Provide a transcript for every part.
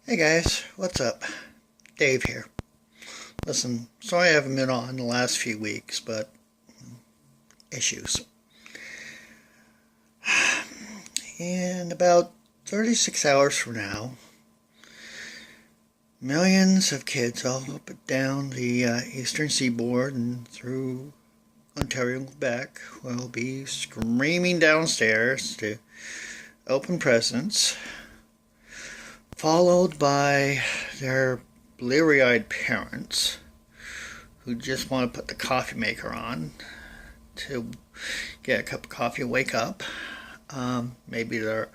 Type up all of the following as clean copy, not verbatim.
Hey guys, what's up? Dave here. Listen, sorry I haven't been on the last few weeks, but issues. In about 36 hours from now, millions of kids all up and down the eastern seaboard and through Ontario and Quebec will be screaming downstairs to open presents, followed by their bleary-eyed parents who just want to put the coffee maker on to get a cup of coffee and wake up. Maybe their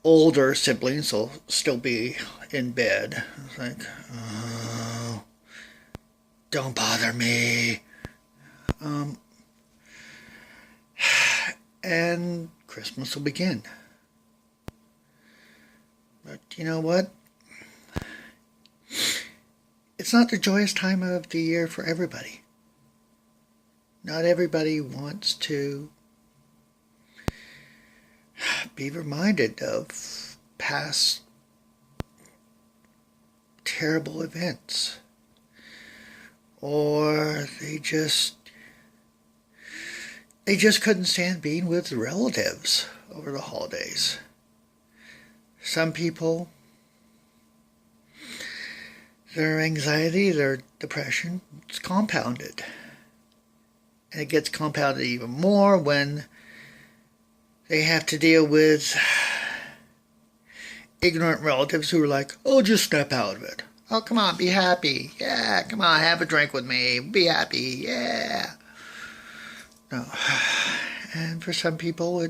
older siblings will still be in bed. It's like, oh, don't bother me. Um, and Christmas will begin. But you know what? It's not the joyous time of the year for everybody. Not everybody wants to be reminded of past terrible events. Or they just couldn't stand being with relatives over the holidays. Some people, their anxiety, their depression, it's compounded. And it gets compounded even more when they have to deal with ignorant relatives who are like, oh, just snap out of it. Oh, come on, be happy. Yeah, come on, have a drink with me. Be happy. Yeah. No. And for some people,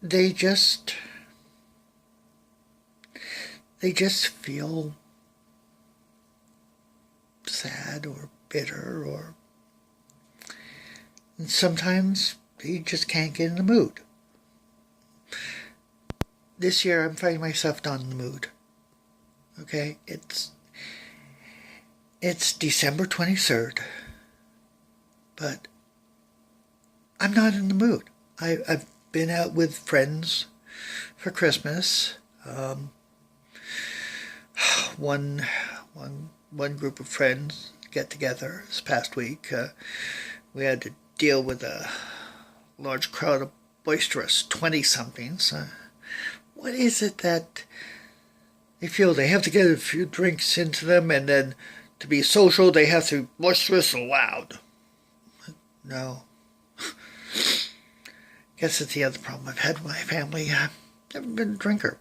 they just feel sad or bitter, or and sometimes they just can't get in the mood. This year I'm finding myself not in the mood. Okay? It's December 23rd, but I'm not in the mood. I've been out with friends for Christmas. One group of friends get together this past week. We had to deal with a large crowd of boisterous 20-somethings. What is it that they feel they have to get a few drinks into them, and then to be social they have to be boisterous and loud? No. Guess it's the other problem I've had with my family. I've never been a drinker.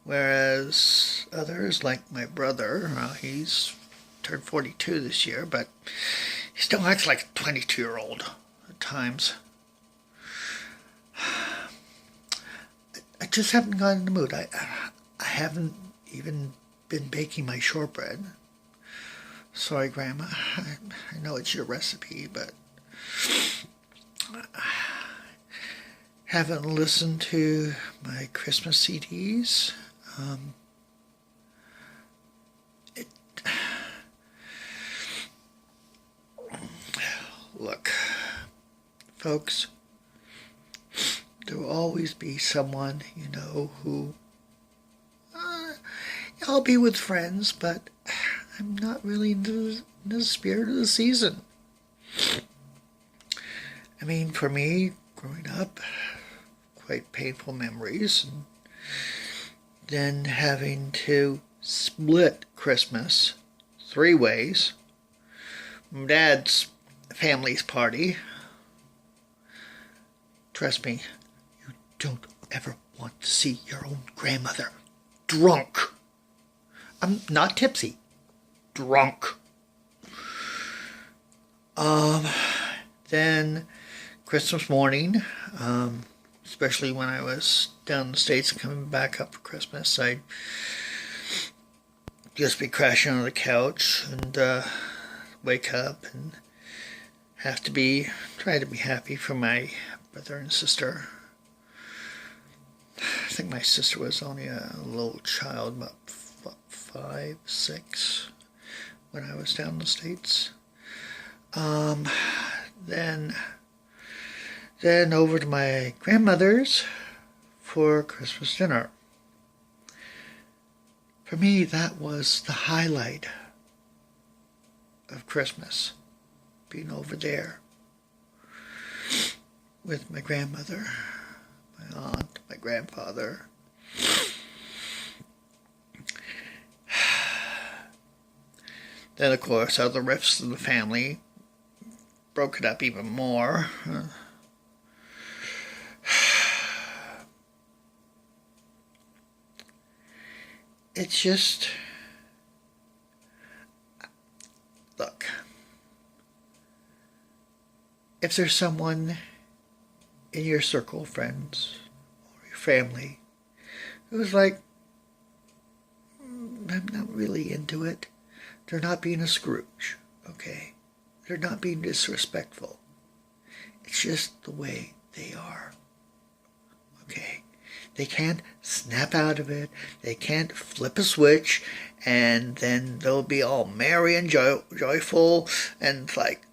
Whereas others, like my brother, he's turned 42 this year, but he still acts like a 22-year-old at times. I just haven't gotten in the mood. I haven't even been baking my shortbread. Sorry, Grandma. I know it's your recipe, but I haven't listened to my Christmas CDs. Look, folks, there will always be someone, who I'll be with friends, but I'm not really in the spirit of the season. I mean, for me, growing up, quite painful memories, and then having to split Christmas 3 ways. Dad's family's party. Trust me, you don't ever want to see your own grandmother drunk. I'm not tipsy. Drunk. Then Christmas morning, especially when I was down in the States coming back up for Christmas, I'd just be crashing on the couch and wake up and try to be happy for my brother and sister. I think my sister was only a little child, about 5, 6, when I was down in the States. Then Then over to my grandmother's for Christmas dinner. For me, that was the highlight of Christmas, being over there with my grandmother, my aunt, my grandfather. Then, of course, other rifts in the family broke it up even more. It's just, look, if there's someone in your circle of friends or your family who's like, I'm not really into it, they're not being a Scrooge, okay? They're not being disrespectful. It's just the way they are, okay? They can't snap out of it. They can't flip a switch, and then they'll be all merry and joyful. And it's like,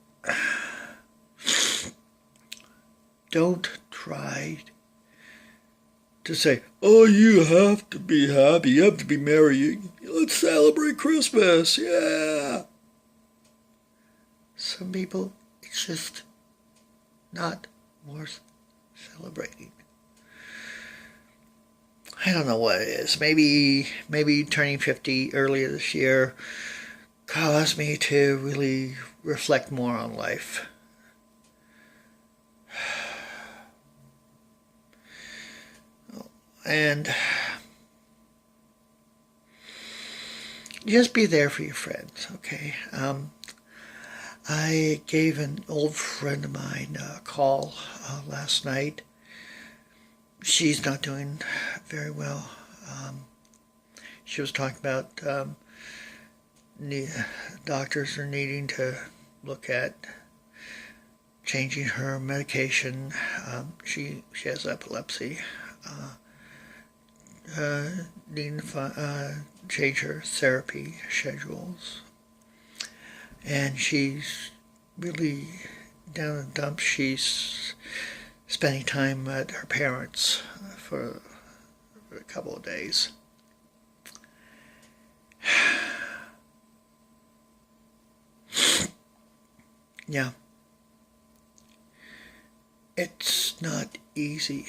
don't try to say, oh, you have to be happy. You have to be merry. Let's celebrate Christmas. Yeah. Some people, it's just not worth celebrating. I don't know what it is. Maybe turning 50 earlier this year caused me to really reflect more on life. And just be there for your friends, okay? I gave an old friend of mine a call last night. She's not doing very well. She was talking about doctors are needing to look at changing her medication. She has epilepsy. Needing to change her therapy schedules. And she's really down in the dumps. She's spending time at her parents for a couple of days. Yeah. It's not easy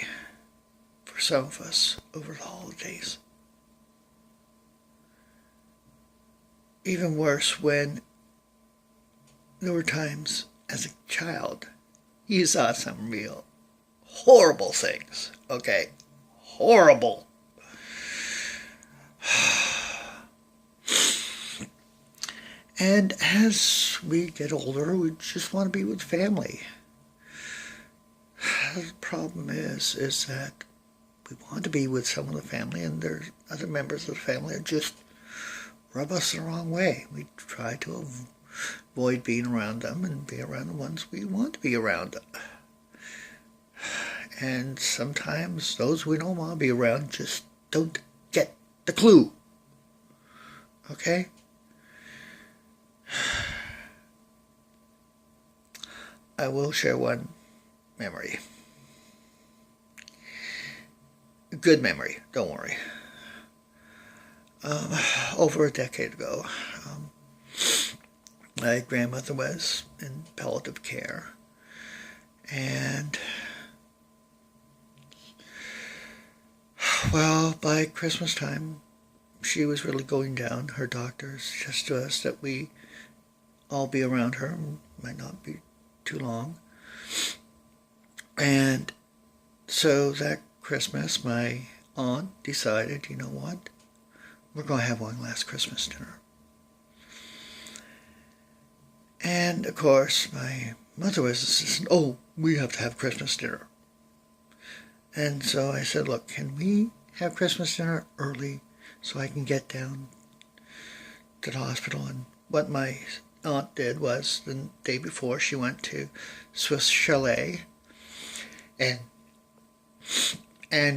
for some of us over the holidays. Even worse when there were times as a child you saw some real horrible things, okay? Horrible. And as we get older, we just want to be with family. The problem is that we want to be with some of the family, and there's other members of the family that just rub us the wrong way. We try to avoid being around them and be around the ones we want to be around. And sometimes those we don't want to be around just don't get the clue. Okay? I will share one memory. A good memory, don't worry. Over a decade ago, my grandmother was in palliative care. And, well, by Christmas time, she was really going down. Her doctors suggested to us that we all be around her. Might not be too long. And so that Christmas, my aunt decided, you know what? We're going to have one last Christmas dinner. And, of course, my mother was insistent, oh, we have to have Christmas dinner. And so I said, look, can we have Christmas dinner early so I can get down to the hospital? And what my aunt did was the day before she went to Swiss Chalet and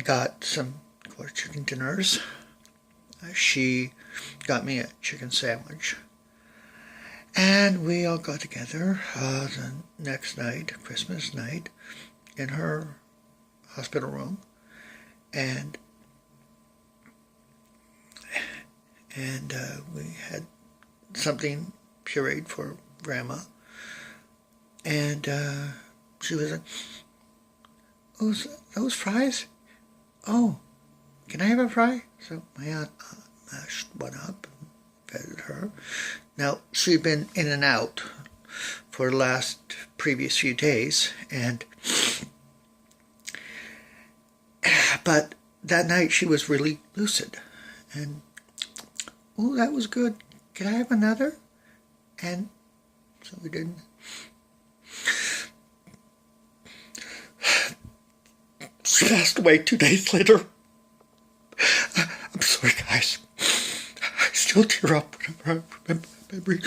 got some, of course, chicken dinners. She got me a chicken sandwich. And we all got together the next night, Christmas night, in her hospital room, and we had something pureed for Grandma, and she was like, "Oh, those fries? Oh, can I have a fry?" So my aunt mashed one up and fed her. Now, she'd been in and out for the last previous few days, but that night she was really lucid, and oh, that was good. Can I have another? And so we did. She passed away 2 days later. I'm sorry, guys. I still tear up whenever I remember that memory.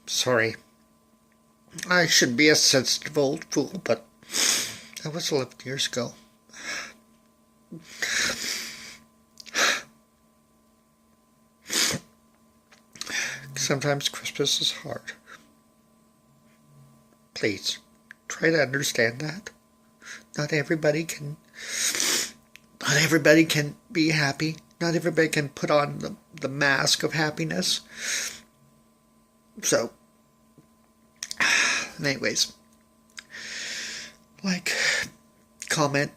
Sorry. I should be a sensitive old fool, but that was 11 years ago. Sometimes Christmas is hard. Please, try to understand that. Not everybody can be happy. Not everybody can put on the mask of happiness. So, anyways, like, comment,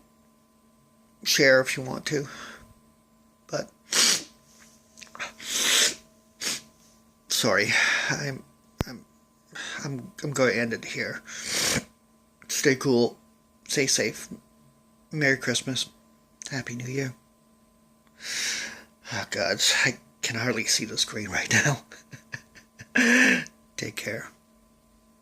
share if you want to. But sorry, I'm going to end it here. Stay cool, stay safe. Merry Christmas, Happy New Year. Oh God, I can hardly see the screen right now. Take care.